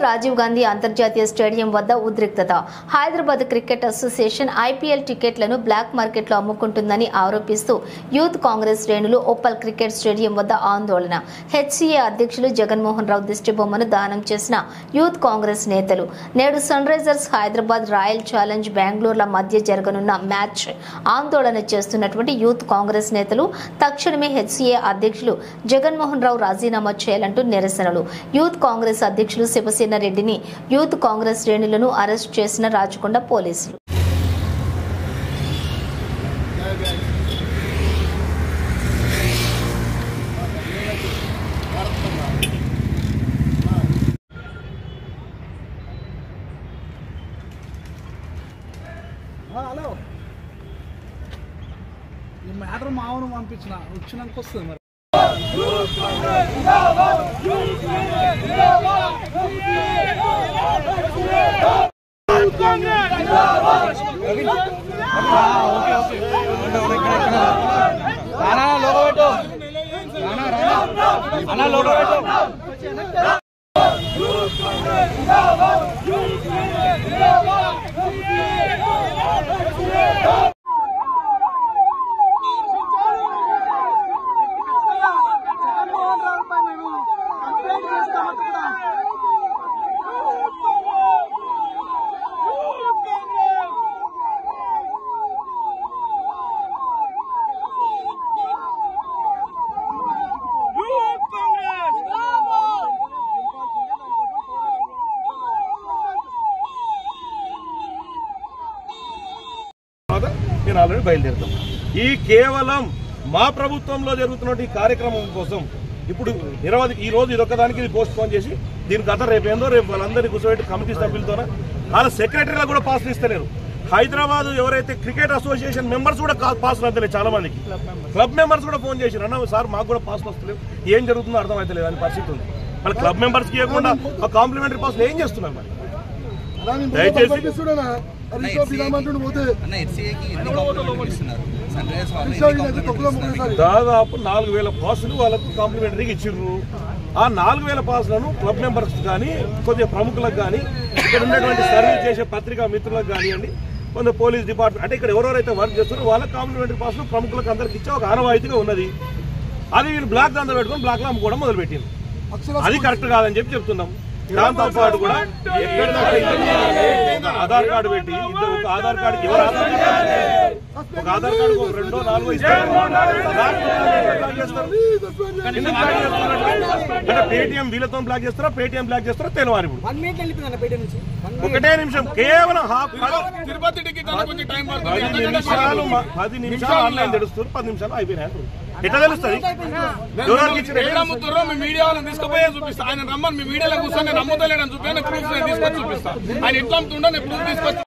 రాజీవ్ గాంధీ అంతర్జాతీయ స్టేడియం వద్ద ఉద్రిక్తత. హైదరాబాద్ క్రికెట్ అసోసియేషన్ ఐపీఎల్ టికెట్లను బ్లాక్ మార్కెట్లో అమ్ముకుంటుందని ఆరోపిస్తూ యూత్ కాంగ్రెస్ శ్రేణులు ఉప్పల్ క్రికెట్ స్టేడియం వద్ద ఆందోళన. హెచ్సీఏ అధ్యక్షులు జగన్మోహన్ రావు దిష్టిబొమ్మను దానం చేసిన యూత్ కాంగ్రెస్ నేతలు. నేడు Sunrisers Hyderabad, Royal Challenge బెంగళూరుల మధ్య జరగనున్న మ్యాచ్ ఆందోళన చేస్తున్నటువంటి యూత్ కాంగ్రెస్ నేతలు తక్షణమే హెచ్సీఏ అధ్యక్షులు జగన్మోహన్ రావు రాజీనామా చేయాలంటూ నిరసనలు. యూత్ కాంగ్రెస్ అధ్యక్షులు శివసేన రెడ్డిని యూత్ కాంగ్రెస్ శ్రేణులను అరెస్ట్ చేసిన రాచకొండ పోలీసులు. హలో, ఈ మ్యాటర్ మామూలు పంపించిన వచ్చినాక వస్తుంది మరి. నేను ఆల్రెడీ బయలుదేరుతాం. ఈ కేవలం మా ప్రభుత్వంలో జరుగుతున్న ఈ కార్యక్రమం కోసం ఇప్పుడు ఈ రోజు ఇదొక్కదానికి ఇది పోస్ట్ పోన్ చేసి దీని గత రేపు వాళ్ళందరినీ కూర్చోబెట్టి కమిటీ సభ్యులతో వాళ్ళ సెక్రటరీలకు కూడా పాసులు ఇస్తలేరు. హైదరాబాద్ ఎవరైతే క్రికెట్ అసోసియేషన్ మెంబర్స్ కూడా పాసులు వస్తలేరు. చాలా మందికి క్లబ్ మెంబర్స్ కూడా ఫోన్ చేసి అన్న సార్ మాకు కూడా పాసులు వస్తలేవు, ఏం జరుగుతుందో అర్థమవుతలేదు అని పరిస్థితి ఉంది. మళ్ళీ క్లబ్ మెంబర్స్కి ఇవ్వకుండా ఆ కాంప్లిమెంటరీ పాసులు ఏం చేస్తున్నారు? మరి దయచేసి దాదాపు 4,000 పాసులు వాళ్ళకు కాంప్లిమెంటరీకి ఇచ్చిర్రు. ఆ 4,000 పాసులను క్లబ్ మెంబర్స్ కానీ, కొద్దిగా ప్రముఖులకు కానీ, ఇక్కడ ఉన్నటువంటి సర్వీస్ చేసే పత్రికా మిత్రులకు కానివ్వండి, కొంత పోలీస్ డిపార్ట్మెంట్ అంటే ఇక్కడ ఎవరెవరైతే వర్క్ చేస్తున్నారో వాళ్ళకి కాంప్లిమెంటరీ పాసులు ప్రముఖులకు అందరికి ఇచ్చే ఒక ఆనవాయితీగా ఉన్నది. అది వీళ్ళు బ్లాక్ దాంతో పెట్టుకుని బ్లాక్లో అమ్ముకోవడం మొదలుపెట్టింది. అది కరెక్ట్ కాదని చెప్తున్నాం. దాంతో పాటు కూడా ఆధార్ కార్డు పెట్టి ఒక ఆధార్ కార్డు ఒక ఆధార్ కార్డు ఒక 2, 4 ఇస్తారు. అంటే పేటిఎం వీళ్ళతో బ్లాక్ చేస్తారా, పేటిఎం బ్లాక్ చేస్తారా తెలియాలి. ఇప్పుడు ఒకటే నిమిషం, కేవలం 10 నిమిషాలు ఆన్లైన్ తెలుస్తారు, 10 నిమిషాలు అయిపోయినాయి. ఎట్లా తెలుస్తుంది? మీడియా వాళ్ళని తీసుకుపోయే చూపిస్తా. ఆయన రమ్మని మీ మీడియాలో కూర్చొని నమ్ముతలేడని చూపి ప్రూఫ్ తీసుకొచ్చి చూపిస్తా. ఆయన ఎట్లా అమ్ముతుండో నేను ప్రూఫ్ తీసుకొచ్చి